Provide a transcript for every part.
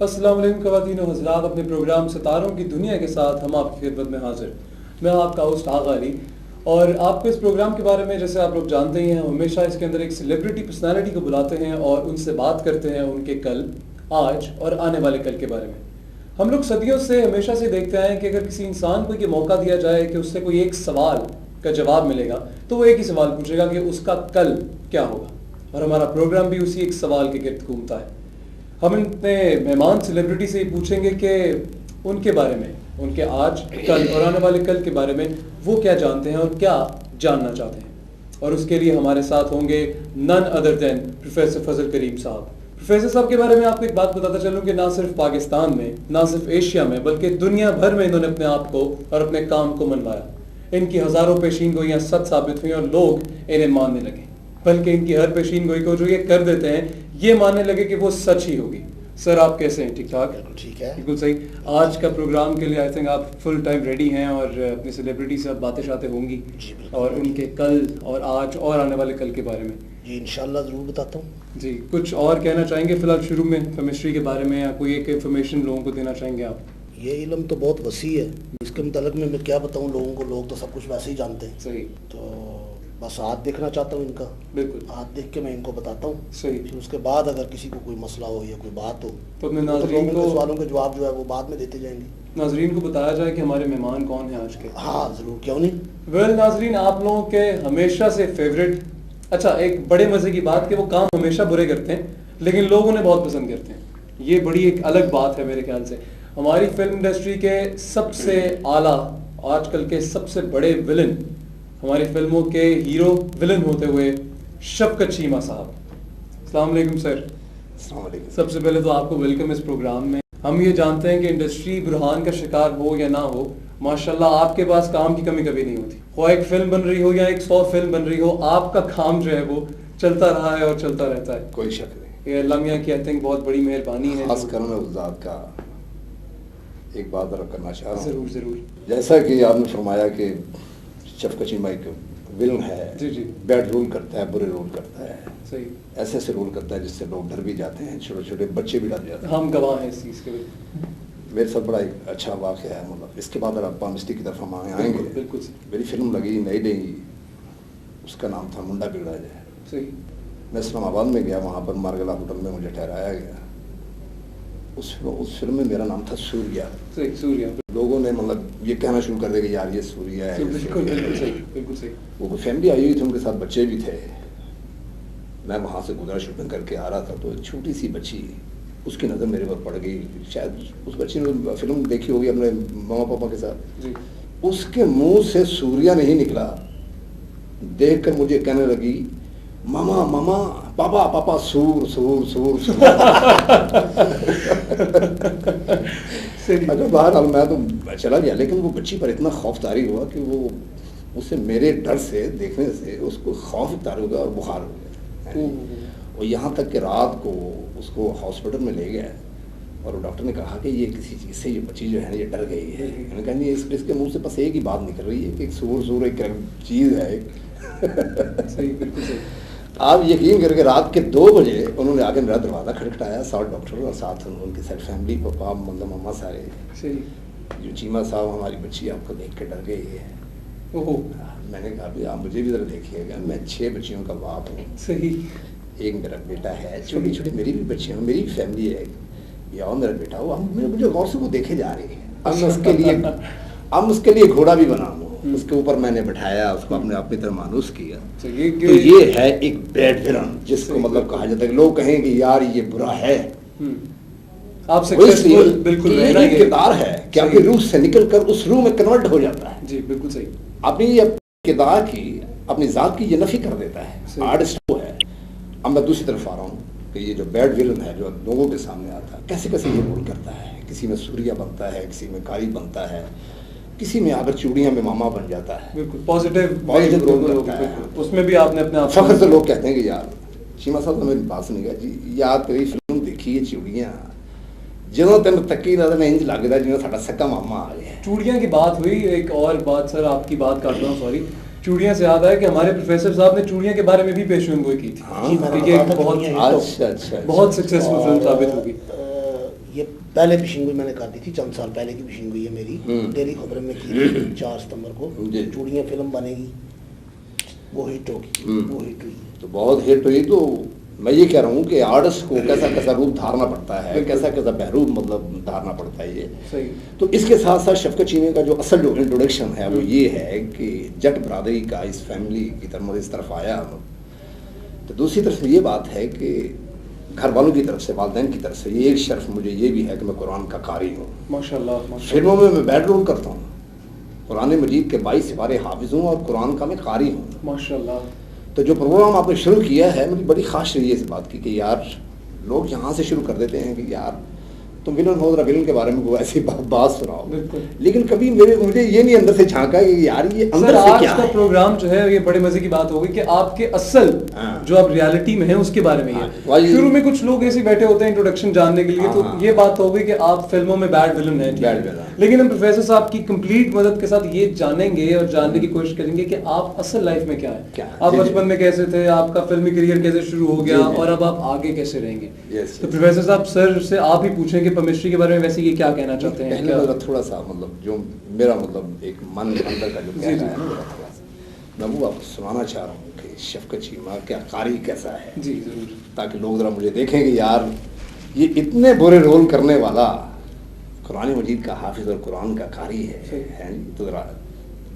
अस्सलाम वालेकुम ख़वातीन व हज़रात, अपने प्रोग्राम सितारों की दुनिया के साथ हम आपकी खिदमत में हाजिर। मैं आपका होस्ट आगा अली, और आपको इस प्रोग्राम के बारे में जैसे आप लोग जानते ही हैं, हम हमेशा इसके अंदर एक सेलिब्रिटी पर्सनालिटी को बुलाते हैं और उनसे बात करते हैं उनके कल, आज और आने वाले कल के बारे में। हम लोग सदियों से हमेशा से देखते आए हैं कि अगर किसी इंसान को ये मौका दिया जाए कि उससे कोई एक सवाल का जवाब मिलेगा तो वो एक ही सवाल पूछेगा कि उसका कल क्या होगा, और हमारा प्रोग्राम भी उसी एक सवाल के गिर्द घूमता है। हम अपने मेहमान सेलिब्रिटी से ही पूछेंगे कि उनके बारे में, उनके आज, कल और आने वाले कल के बारे में वो क्या जानते हैं और क्या जानना चाहते हैं। और उसके लिए हमारे साथ होंगे नन अदर देन प्रोफेसर फजल करीम साहब। प्रोफेसर साहब के बारे में आपको एक बात बताता चलूं कि ना सिर्फ पाकिस्तान में, ना सिर्फ एशिया में, बल्कि दुनिया भर में इन्होंने अपने आप को और अपने काम को मनवाया। इनकी हज़ारों पेशीन गोइयाँ सच साबित हुई और लोग इन्हें मानने लगे, बल्कि इनकी हर पेशीन गोई को जो ये कर देते हैं ये मानने लगे कि वो सच ही होगी। सर आप कैसे हैं? ठीक ठाक? बिल्कुल ठीक है, बिल्कुल सही। आज का प्रोग्राम के लिए आई थिंक आप फुल टाइम रेडी हैं और अपनी सेलिब्रिटी से आप बातें शातें होंगी और उनके कल और आज और आने वाले कल के बारे में जी इंशाल्लाह ज़रूर बताता हूँ। जी, कुछ और कहना चाहेंगे फिलहाल शुरू में केमिस्ट्री के बारे में, या कोई एक इन्फॉर्मेशन लोगों को देना चाहेंगे आप? ये इल्म तो बहुत वसी है, इसके मुतालिक में मैं क्या बताऊँ लोगों को, लोग तो सब कुछ वैसे ही जानते हैं। सही। तो बस हाथ देखना चाहता हूँ इनका, बिल्कुल हाथ देख के मैं इनको बताता हूँ। सही। फिर उसके बाद अगर किसी को कोई मसला हो या कोई बात हो तो अपने तो नाज़रीन लोगों को, के सवालों के जवाब जो है वो बाद में देते जाएंगे। नाज़रीन को बताया जाए कि हमारे मेहमान कौन हैं आज के। हाँ ज़रूर, क्यों नहीं। वेल नाज़रीन, आप लोगों के हमेशा से फेवरेट, अच्छा एक बड़े मज़े की बात कि वो काम हमेशा बुरे करते हैं लेकिन लोग उन्हें बहुत पसंद करते हैं। ये बड़ी एक अलग बात है मेरे ख्याल से। हमारी फिल्म इंडस्ट्री के सबसे आला, आजकल के सबसे बड़े विलन, हमारी फिल्मों के हीरो विलन होते हुए शफकत चीमा साहब। अस्सलाम वालेकुम सर। अस्सलाम वालेकुम। सबसे पहले तो आपको वेलकम इस प्रोग्राम में। हम ये जानते हैं कि इंडस्ट्री बुरहान का शिकार हो या ना हो, माशाल्लाह आपके पास काम की कमी कभी नहीं होती। वो एक फिल्म बन रही हो या 100 फिल्म बन रही हो, आपका काम जो है वो चलता रहा है और चलता रहता है। कोई शक नहीं। ये अल्लाह मियां की आई थिंक बहुत बड़ी मेहरबानी है। खास कर मैं उस ज़ात का एक बात अर्ज़ करना चाह रहा हूँ। जरूर जरूर। जैसा कि आपने फरमाया कि शफकत चीमा एक विलन है, जी जी, बैड रोल करता है, बुरे रोल करता है, सही। ऐसे ऐसे रोल करता है जिससे लोग डर भी जाते हैं, छोटे छोटे बच्चे भी डर जाते हैं। हम गवाह हैं इस चीज़ के लिए। मेरे साथ बड़ा एक अच्छा वाक़या है, मतलब इसके बाद अगर आप पामिस्टी की तरफ हम आएंगे, बिल्कुल मेरी फिल्म लगी नई नई, उसका नाम था मुंडा बिगड़ा जाए। सही। मैं इस्लामाबाद में गया, वहाँ पर मारगला होटल में मुझे ठहराया गया। उस फिल्म में मेरा नाम था सूर्या। सही, सूर्या। लोगों ने मतलब ये कहना शुरू कर दिया कि यार ये सूर्या है। बिल्कुल बिल्कुल सही, बिल्कुल सही। वो कोई फैमिली आई हुई थी, उनके साथ बच्चे भी थे। मैं वहाँ से गुजरा शूटिंग करके आ रहा था, तो एक छोटी सी बच्ची, उसकी नज़र मेरे पर पड़ गई। शायद उस बच्ची ने फिल्म देखी होगी अपने मामा पापा के साथ जी। उसके मुंह से सूर्या नहीं निकला। देख कर मुझे कहने लगी, मामा मामा, पापा पापा, सूर सूर सूर सूर। अच्छा बहरहाल मैं तो चला गया, लेकिन वो बच्ची पर इतना खौफ तारी हुआ कि वो उससे मेरे डर से, देखने से उसको खौफ तारी हो गया और बुखार हो गया। और यहाँ तक कि रात को उसको हॉस्पिटल में ले गया और डॉक्टर ने कहा कि ये किसी चीज़ से ये बच्ची जो है ये डर गई है। मैंने कहा नहीं, इसके मुंह से बस एक ही बात निकल रही है कि एक सूर एक चीज़ है। सही, बिल्कुल सही। आप यकीन करके रात के 2 बजे उन्होंने आके मेरा दरवाज़ा खटखटाया, 7 डॉक्टर और साथ उनकी सारी फैमिली, पापा मतलब मम्मा सारे। सही। जो चीमा साहब, हमारी बच्ची आपको देख के डर गई है। ओहो। मैंने कहा भी आप मुझे भी ज़रा देखिएगा, मैं 6 बच्चियों का बाप हूँ। सही। एक मेरा बेटा है, छोटी छोटी मेरी भी बच्चियाँ, मेरी भी फैमिली है, या और मेरा बेटा हो। हम मुझे गौर से वो देखे जा रही है। अब उसके लिए घोड़ा भी बना, उसके ऊपर मैंने बिठाया, उसको अपने आप की तरह मानूस किया। तो ये है एक बैड विलन, जिसको मतलब कहा जाता है कि लोग कहें कि यार ये बुरा है। आप सक्सेसफुल बिल्कुल रहना ये किरदार है कि आपकी रूह से निकल कर उस रूह में कन्वर्ट हो जाता है। जी बिल्कुल सही। अपनी किरदार की, अपनी ज़ात की ये नफी कर देता है। आर्टिस्ट वो है। अब मैं दूसरी तरफ आ रहा हूँ कि ये जो बैड विलन है जो लोगों के सामने आता है, कैसे कैसे ये रोल करता है। किसी में सूर्या बनता है, किसी में कारी बनता है, किसी में आकर चूड़ियाँ में मामा बन जाता है। बिल्कुल पॉजिटिव रोल करता है। उसमें भी आपने अपने आप फख्र से लोग कहते हैं कि यार चीमा साहब ने मेरी बात सुनी जी, यार तेरी फिल्म देखी है चूड़ियाँ, ਜਦੋਂ ਤੈਨੂੰ ਤੱਕੀ ਦਾ ਮੈਂ ਇੰਜ ਲੱਗਦਾ ਜਿਵੇਂ ਸਾਡਾ ਸੱਕਾ ਮਾਮਾ आ गया। चूड़ियाँ की बात हुई, एक और बात सर आपकी बात काट रहा हूँ, सॉरी। चूड़ियाँ से याद आया कि हमारे प्रोफेसर साहब ने चूड़ियाँ के बारे में भी पेशेन गोई की थी। हाँ, ये बहुत सक्सेसफुल फिल्म साबित होगी। ये پہلے پیشین گوئی میں نے کر دی تھی، چند سال پہلے کی پیشین گوئی ہے میری، ڈیلی خبریں میں کی تھی 4 ستمبر کو، چوڑیاں فلم بنے گی، وہ ہٹ ہوگی، وہ ہٹ ہوئی تو بہت ہٹ ہوئی. تو میں یہ کہہ رہا ہوں کہ آرٹسٹ کو کیسا کیسا روپ دھارنا پڑتا ہے، کیسا کیسا بہروپ مطلب دھارنا پڑتا ہے یہ صحیح. تو اس کے ساتھ ساتھ شفقت چیمے کا جو اصل جو انٹروڈکشن ہے وہ یہ ہے کہ جٹ برادری کا اس فیملی کی طرف اس طرف آیا. تو دوسری طرف یہ بات ہے کہ گھر والوں کی طرف سے، والدین کی طرف سے یہ ایک شرف مجھے یہ بھی ہے کہ میں قرآن کا قاری ہوں. ماشاءاللہ. فلموں میں بیڈ رول کرتا ہوں، قرآن مجید کے 22 سپارے حافظ ہوں اور قرآن کا میں قاری ہوں. ماشاءاللہ. تو جو پروگرام آپ نے شروع کیا ہے مجھے بڑی خواہش رہی ہے اس بات کی کہ یار لوگ یہاں سے شروع کر دیتے ہیں کہ یار تم ولن ہو ذرا ولن کے بارے میں کوئی ایسی بات سناؤ، لیکن کبھی مجھے یہ نہیں اندر سے جھانکا کہ یار یہ اندر سے کیا ہے. آج کا پروگرام جو ہے یہ بڑے مزے کی بات ہوگی کہ آپ کے اصل جو آپ ریالٹی میں ہیں اس کے بارے میں ہے. شروع میں کچھ لوگ ایسے بیٹھے ہوتے ہیں انٹروڈکشن جاننے کے لیے، تو یہ بات ہوگی کہ آپ فلموں میں بیڈ ولن ہیں، لیکن ہم پروفیسر صاحب کی کمپلیٹ مدد کے ساتھ یہ جانیں گے اور جاننے کی کوشش کریں گے کہ آپ اصل لائف میں کیا ہے، آپ بچپن میں کیسے تھے، آپ کا فلمی کیریئر کیسے شروع ہو گیا اور اب آپ آگے کیسے رہیں گے. تو پروفیسر صاحب سر سے آپ ہی پوچھیں کہ پمسٹری کے بارے میں ویسے یہ کیا کہنا چاہتے ہیں. پہلے میرا تھوڑا سا مطلب جو میرا مطلب ایک من اندر کا جو کہنا ہے نا میرا تھوڑا سا میں وہ آپ کو سنانا چاہ رہا ہوں کہ شفقت چیمہ کیا قاری کیسا ہے. جی ضرور. تاکہ لوگ ذرا مجھے دیکھیں کہ یار یہ اتنے برے رول کرنے والا قرآن مجید کا حافظ اور قرآن کا قاری ہے. تو ذرا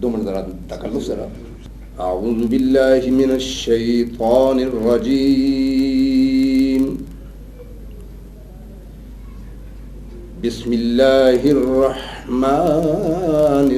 2 منٹ ذرا تکلف ذرا. اعوذ باللہ من الشیطان الرجیم، بسم اللہ الرحمن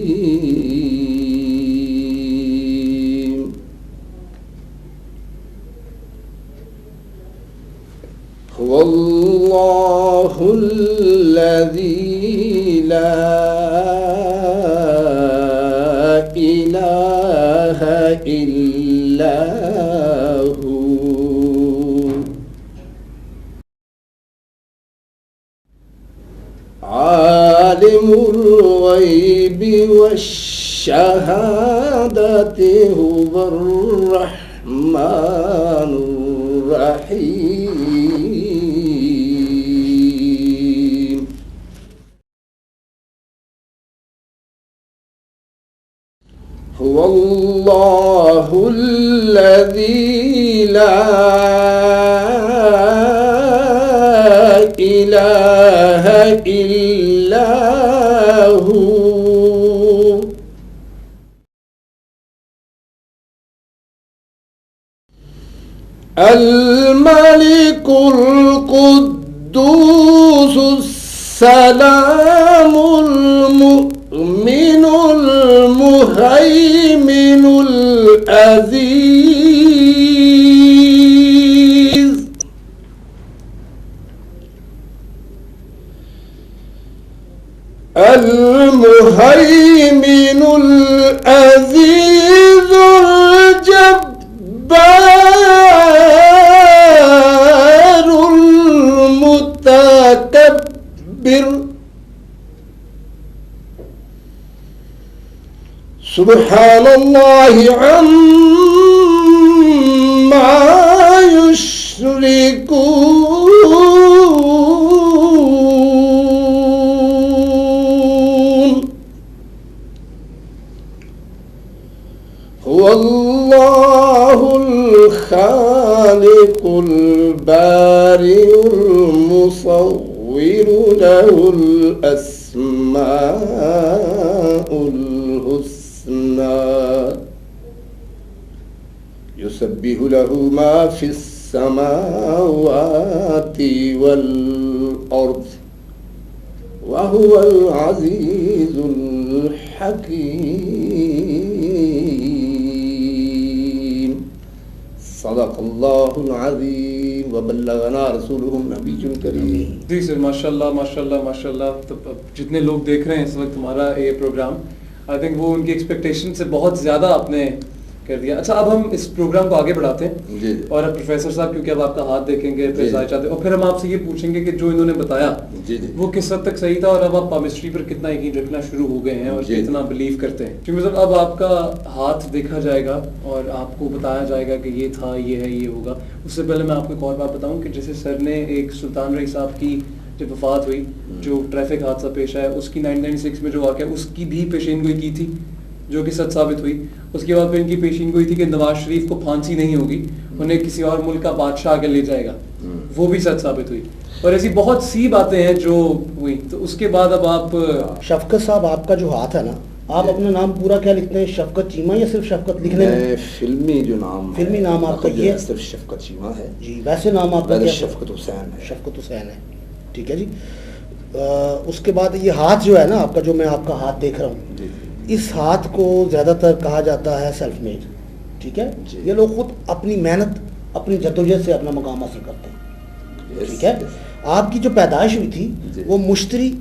الرحیم. هو اللہ الذی لا الہ الا هو عالم الغیب والشہادۃ هو الرحمن الرحیم. هو اللہ الذی لا الہ الا هو الملك القدوس السلام المؤمن المهيمن العزيز المهيمن العزيز الجبار المتكبر سبحان الله عما يشركون. هو الله الخالق البارئ المصور له الأسماء الحسنى يسبح له ما في السماوات والأرض وهو العزيز الحكيم. صدق اللہ العظیم وبلغنا رسولہ النبی الکریم. جی سر ماشاء اللہ ماشاء اللہ ماشاء اللہ. تو جتنے لوگ دیکھ رہے ہیں اس وقت ہمارا یہ پروگرام، آئی تھنک وہ ان کی ایکسپیکٹیشن سے بہت زیادہ آپ نے کر دیا. اچھا اب ہم اس پروگرام کو آگے بڑھاتے ہیں جی اور اب پروفیسر صاحب کیونکہ اب آپ کا ہاتھ دیکھیں گے پھر ذائقہ اور پھر ہم آپ سے یہ پوچھیں گے کہ جو انہوں نے بتایا وہ کس حد تک صحیح تھا اور اب آپ پامسٹری پر کتنا یقین رکھنا شروع ہو گئے ہیں اور کتنا بلیو کرتے ہیں. کیونکہ مطلب اب آپ کا ہاتھ دیکھا جائے گا اور آپ کو بتایا جائے گا کہ یہ تھا یہ ہے یہ ہوگا. اس سے پہلے میں آپ کو ایک اور بات بتاؤں کہ جیسے سر نے ایک سلطان رئی صاحب کی جب وفات ہوئی جو ٹریفک حادثہ پیش آیا اس کی 1996 میں جو واقعہ اس کی بھی پیشین گوئی کی تھی جو کہ سچ ثابت ہوئی. اس کے بعد پھر ان کی پیشین گوئی تھی کہ نواز شریف کو پھانسی نہیں ہوگی انہیں کسی اور ملک کا بادشاہ کے لے جائے گا, وہ بھی سچ ثابت ہوئی. اور ایسی بہت سی باتیں ہیں جو ہوئی. تو اس کے بعد اب آپ شفقت صاحب آپ کا جو ہاتھ ہے نا آپ اپنا نام پورا کیا لکھتے ہیں شفقت چیمہ یا صرف شفقت لکھنے میں؟ فلمی جو نام فلمی نام آپ کا یہ صرف شفقت چیمہ ہے جی. ویسے نام آپ کا شفقت حسین ہے. شفقت حسین ہے ٹھیک ہے جی. اس کے بعد یہ ہاتھ جو ہے نا آپ کا جو میں آپ کا ہاتھ دیکھ رہا ہوں اس ہاتھ کو زیادہ تر کہا جاتا ہے سیلف میڈ ٹھیک ہے. یہ لوگ خود اپنی محنت اپنی جدوجہد سے اپنا مقام حاصل کرتے ہیں ٹھیک ہے. آپ کی جو پیدائش ہوئی تھی وہ مشتری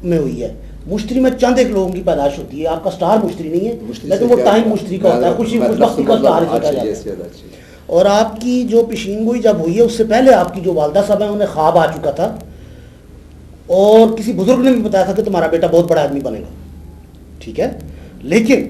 میں ہوئی ہے. مشتری میں چند ایک لوگوں کی پیدائش ہوتی ہے. آپ کا سٹار مشتری نہیں ہے لیکن وہ ٹائم مشتری کا ہوتا ہے, خوشی خوشبختی کا سٹار ہوتا ہے. اور آپ کی جو پیشین گوئی جب ہوئی ہے اس سے پہلے آپ کی جو والدہ صاحب ہیں انہیں خواب آ چکا تھا اور کسی بزرگ نے بھی بتایا تھا کہ تمہارا بیٹا بہت بڑا آدمی بنے گا ٹھیک ہے. لیکن